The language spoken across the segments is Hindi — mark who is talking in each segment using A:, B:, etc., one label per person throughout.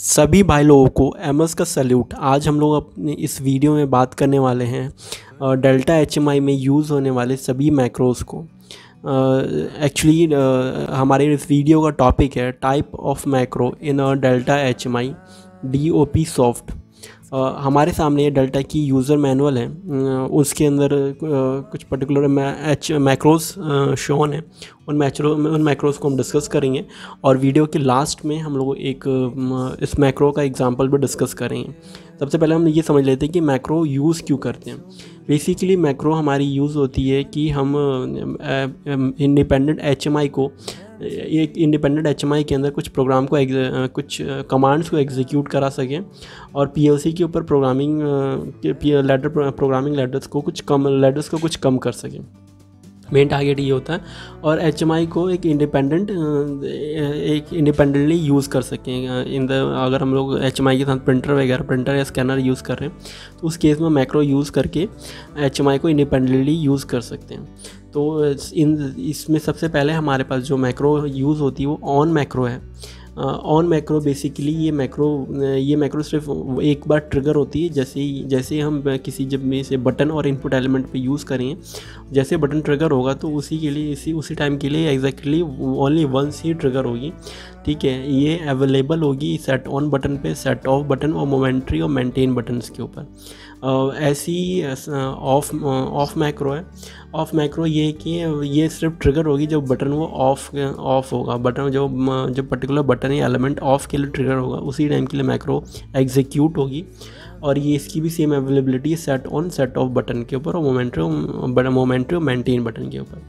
A: सभी भाई लोगों को एमएस का सैल्यूट। आज हम लोग अपने इस वीडियो में बात करने वाले हैं डेल्टा एचएमआई में यूज़ होने वाले सभी मैक्रोज़ को। एक्चुअली हमारे इस वीडियो का टॉपिक है type of macro in delta HMI DOP soft. हमारे सामने ये डेल्टा की यूज़र मैनुअल है। उसके अंदर कुछ पर्टिकुलर मैक्रोज़ शोन है। उन मैक्रोज़ को हम डिस्कस करेंगे और वीडियो के लास्ट में हम लोग इस मैक्रो का एग्जांपल भी डिस्कस करेंगे। सबसे पहले हम ये समझ लेते हैं कि मैक्रो यूज़ क्यों करते हैं। बेसिकली मैक्रो हमारी यूज़ होती है कि हम इंडिपेंडेंट एचएमआई को एक इंडिपेंडेंट एचएमआई के अंदर कुछ प्रोग्राम को कुछ कमांड्स को एग्जीक्यूट करा सकें और पीएलसी के ऊपर प्रोग्रामिंग लेडर्स को कुछ कम कर सकें। मेन टारगेट ये होता है और एचएमआई को एक इंडिपेंडेंटली यूज़ कर सकें। अगर हम लोग एचएमआई के साथ प्रिंटर या स्कैनर यूज़ कर रहे हैं तो उस केस में मैक्रो यूज़ करके एचएमआई को इंडिपेंडेंटली यूज़ कर सकते हैं। तो इसमें सबसे पहले हमारे पास जो मैक्रो यूज़ होती है वो ऑन मैक्रो है। ऑन मैक्रो बेसिकली ये मैक्रो सिर्फ एक बार ट्रिगर होती है जैसे हम किसी जब में से बटन और इनपुट एलिमेंट पे यूज़ करेंगे, जैसे बटन ट्रिगर होगा तो उसी टाइम के लिए एग्जैक्टली ओनली वंस ही ट्रिगर होगी। ठीक है, ये अवेलेबल होगी सेट ऑन बटन पे, सेट ऑफ बटन और मोमेंट्री और मेंटेन बटन्स के ऊपर। ऐसी ऑफ मैक्रो है। ऑफ मैक्रो ये कि ये सिर्फ ट्रिगर होगी जब बटन वो ऑफ होगा। बटन जब पर्टिकुलर बटन या एलिमेंट ऑफ के लिए ट्रिगर होगा उसी टाइम के लिए मैक्रो एग्जीक्यूट होगी। और ये इसकी भी same availability set on set off button के ऊपर और मोमेंट्री और मेंटेन बटन के ऊपर।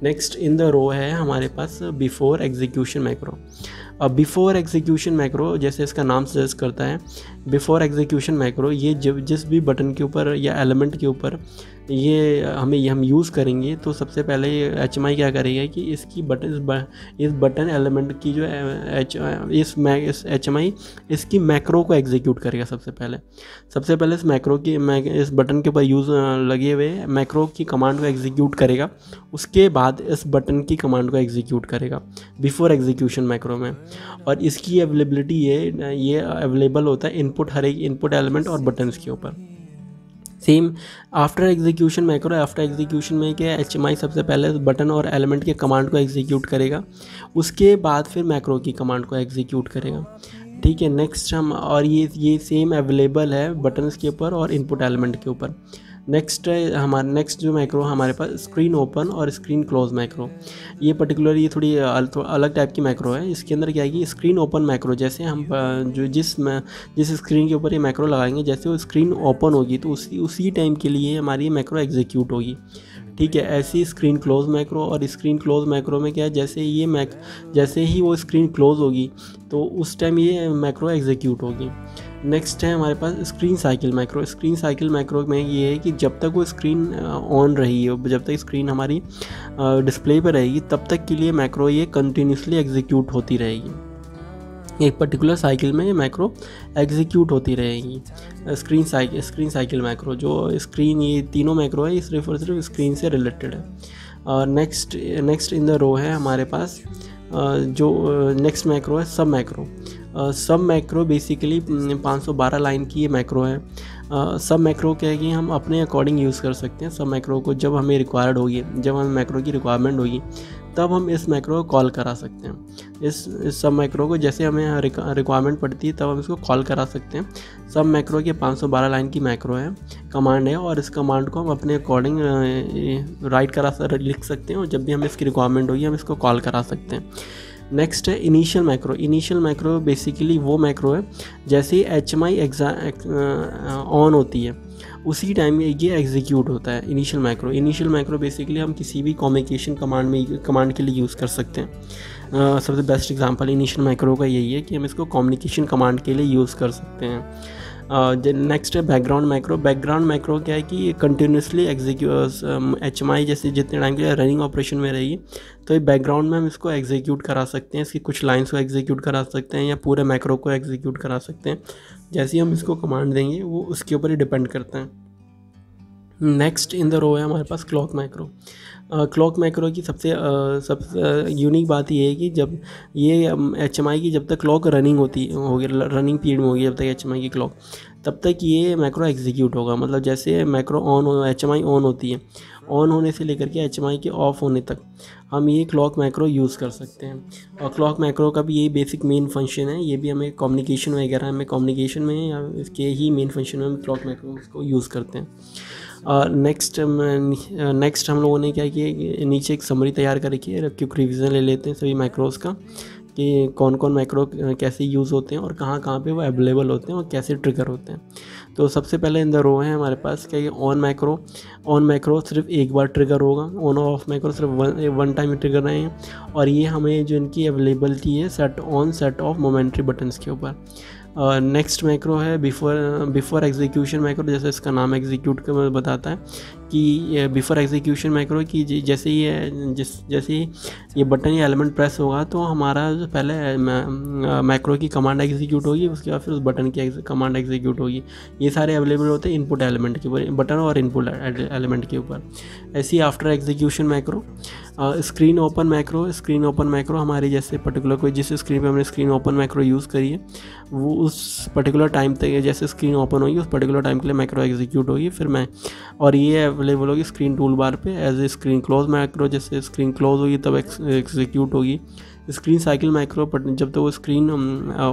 A: नेक्स्ट इन द रो है हमारे पास बिफोर एग्जीक्यूशन मैक्रो। अब बिफोर एग्जीक्यूशन मैक्रो जैसे इसका नाम सजेस्ट करता है, बिफोर एग्जीक्यूशन मैक्रो ये जिस भी बटन के ऊपर या एलिमेंट के ऊपर हम यूज़ करेंगे तो सबसे पहले एचएमआई क्या करेगा कि इस बटन एलिमेंट की जो इस एचएमआई इसकी मैक्रो को एग्जीक्यूट करेगा। सबसे पहले इस बटन के ऊपर यूज़ लगे हुए मैक्रो की कमांड को एग्जीक्यूट करेगा। उसके बाद इस बटन की कमांड को एग्जीक्यूट करेगा बिफोर एग्जीक्यूशन मैक्रो में। और इसकी अवेलेबिलिटी ये अवेलेबल होता है हर एक इनपुट एलिमेंट और बटन्स के ऊपर। सेम आफ्टर एग्जीक्यूशन में क्या एचएमआई सबसे पहले बटन और एलिमेंट के कमांड को एग्जीक्यूट करेगा, उसके बाद फिर मैक्रो की कमांड को एग्जीक्यूट करेगा। ठीक है, नेक्स्ट ये सेम अवेलेबल है बटन्स के ऊपर और इनपुट एलिमेंट के ऊपर। नेक्स्ट जो मैक्रो हमारे पास स्क्रीन ओपन और स्क्रीन क्लोज मैक्रो। ये पर्टिकुलर ये थोड़ी अलग टाइप की मैक्रो है। इसके अंदर क्या है कि स्क्रीन ओपन मैक्रो, जैसे हम जिस स्क्रीन के ऊपर ये मैक्रो लगाएंगे जैसे वो स्क्रीन ओपन होगी तो उसी टाइम के लिए हमारी मैक्रो एग्जीक्यूट होगी। ठीक है, ऐसी स्क्रीन क्लोज मैक्रो और स्क्रीन क्लोज मैक्रो में क्या है जैसे ही वो स्क्रीन क्लोज होगी तो उस टाइम ये मैक्रो एग्जीक्यूट होगी। नेक्स्ट है हमारे पास स्क्रीन साइकिल मैक्रो में ये है कि जब तक वो स्क्रीन ऑन रही है, जब तक स्क्रीन हमारी डिस्प्ले पर रहेगी तब तक के लिए मैक्रो ये कंटिन्यूसली एग्जीक्यूट होती रहेगी। एक पर्टिकुलर साइकिल में ये मैक्रो एग्जीक्यूट होती रहेगी। स्क्रीन साइकिल मैक्रो जो स्क्रीन, ये तीनों मैक्रो है, ये सिर्फ और सिर्फ स्क्रीन से रिलेटेड है। नेक्स्ट इन द रो है हमारे पास जो नेक्स्ट मैक्रो है सब मैक्रो बेसिकली 512 लाइन की ये मैक्रो है। सब मैक्रो क्या है कि हम अपने अकॉर्डिंग यूज़ कर सकते हैं। सब मैक्रो को जब हमें मैक्रो की रिक्वायरमेंट होगी तब हम इस मैक्रो को कॉल करा सकते हैं। इस सब मैक्रो को जैसे हमें रिक्वायरमेंट पड़ती है तब हम इसको कॉल करा सकते हैं। सब मैक्रो के 512 लाइन की मैक्रो है, कमांड है, और इस कमांड को हम अपने अकॉर्डिंग लिख सकते हैं और जब भी हमें इसकी रिक्वायरमेंट होगी हम इसको कॉल करा सकते हैं। नेक्स्ट है इनिशियल मैक्रो बेसिकली वो मैक्रो है जैसे ही एचएमआई ऑन होती है उसी टाइम ये एग्जीक्यूट होता है। इनिशियल मैक्रो बेसिकली हम किसी भी कम्युनिकेशन कमांड के लिए यूज़ कर सकते हैं। सबसे बेस्ट एग्जांपल इनिशियल मैक्रो का यही है कि हम इसको कम्युनिकेशन कमांड के लिए यूज़ कर सकते हैं। नेक्स्ट है बैकग्राउंड मैक्रो क्या है कि कंटिन्यूसली एचएमआई जैसे जितने टाइम के लिए रनिंग ऑपरेशन में रहेगी तो ये बैकग्राउंड में हम इसको एग्जीक्यूट करा सकते हैं। इसकी कुछ लाइंस को एग्जीक्यूट करा सकते हैं या पूरे मैक्रो को एग्जीक्यूट करा सकते हैं। जैसे ही हम इसको कमांड देंगे वो उसके ऊपर ही डिपेंड करता है। नेक्स्ट इन द रो है हमारे पास क्लॉक मैक्रो। क्लॉक मैक्रो की सबसे यूनिक बात ये है कि जब ये एच एम आई की जब तक क्लॉक रनिंग होगी रनिंग पीरियड में होगी, जब तक एच एम आई की क्लॉक, तब तक ये मैक्रो एग्जीक्यूट होगा। मतलब जैसे मैक्रो ऑन हो, एच एम आई ऑन होती है, ऑन होने से लेकर के एच एम आई के ऑफ होने तक हम ये क्लॉक मैक्रो यूज़ कर सकते हैं। और क्लॉक मैक्रो का भी यही बेसिक मेन फंक्शन है। ये भी हमें कम्युनिकेशन वगैरह में, कम्युनिकेशन में या इसके ही मेन फंक्शन में हम क्लॉक मैक्रो को यूज़ करते हैं। नेक्स्ट हम लोगों ने क्या किया कि नीचे एक समरी तैयार कर रखी है, क्विक रिवीजन ले लेते हैं सभी मैक्रोज़ का कि कौन कौन मैक्रो कैसे यूज़ होते हैं और कहाँ कहाँ पे वो अवेलेबल होते हैं और कैसे ट्रिगर होते हैं। तो सबसे पहले इन द रो है हमारे पास क्या, ऑन मैक्रो सिर्फ एक बार ट्रिगर होगा, ऑन और ऑफ मैक्रो सिर्फ वन टाइम ट्रिगर रहेंगे। और ये हमें जो इनकी अवेलेबिलिटी है set on set of momentary buttons के ऊपर। नेक्स्ट मैक्रो है बिफोर एग्जीक्यूशन मैक्रो। जैसे इसका नाम एग्जीक्यूट का बताता है कि बिफोर एग्जीक्यूशन मैक्रो की जैसे ही ये बटन या एलिमेंट प्रेस होगा तो हमारा जो पहले मैक्रो की कमांड एग्जीक्यूट होगी, उसके बाद फिर उस बटन की कमांड एग्जीक्यूट होगी। ये सारे अवेलेबल होते हैं इनपुट एलिमेंट के ऊपर, बटन और इनपुट एलिमेंट के ऊपर। ऐसे ही after execution macro screen open macro हमारी जैसे पर्टिकुलर कोई जिस स्क्रीन पे हमने स्क्रीन ओपन मैक्रो यूज़ करी है वो उस पर्टिकुलर टाइम तक जैसे स्क्रीन ओपन होगी उस पर्टिकुलर टाइम के लिए मैक्रो एग्जीक्यूट होगी। फिर और ये अवेलेबल होगी स्क्रीन टूल बार पे as a screen close macro. जैसे स्क्रीन क्लोज होगी तब एग्जीक्यूट होगी। स्क्रीन साइकिल मैक्रो जब तक वो स्क्रीन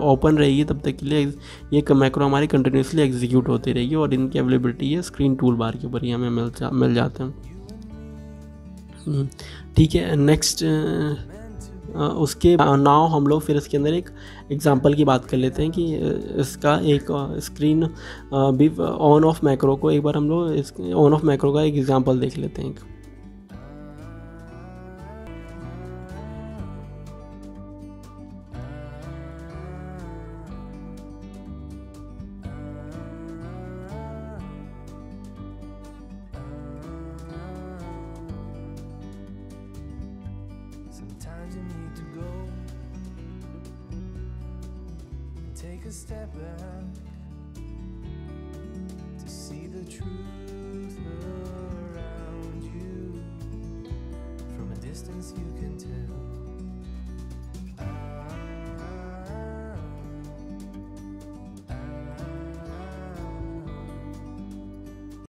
A: ओपन रहेगी तब तक के लिए ये मैक्रो हमारी कंटिन्यूसली एग्जीक्यूट होती रहेगी। और इनकी अवेलेबिलिटी है स्क्रीन टूल बार के ऊपर ही हमें मिल जाते हैं। ठीक है, नेक्स्ट उसके नाउ हम लोग फिर इसके अंदर एक एग्जांपल की बात कर लेते हैं कि इसका एक स्क्रीन ऑन ऑफ मैक्रो को एक बार हम लोग ऑन ऑफ मैक्रो का एक एग्जांपल देख लेते हैं।
B: Sometimes you need to go and take a step back to see the truth around you. From a distance you can tell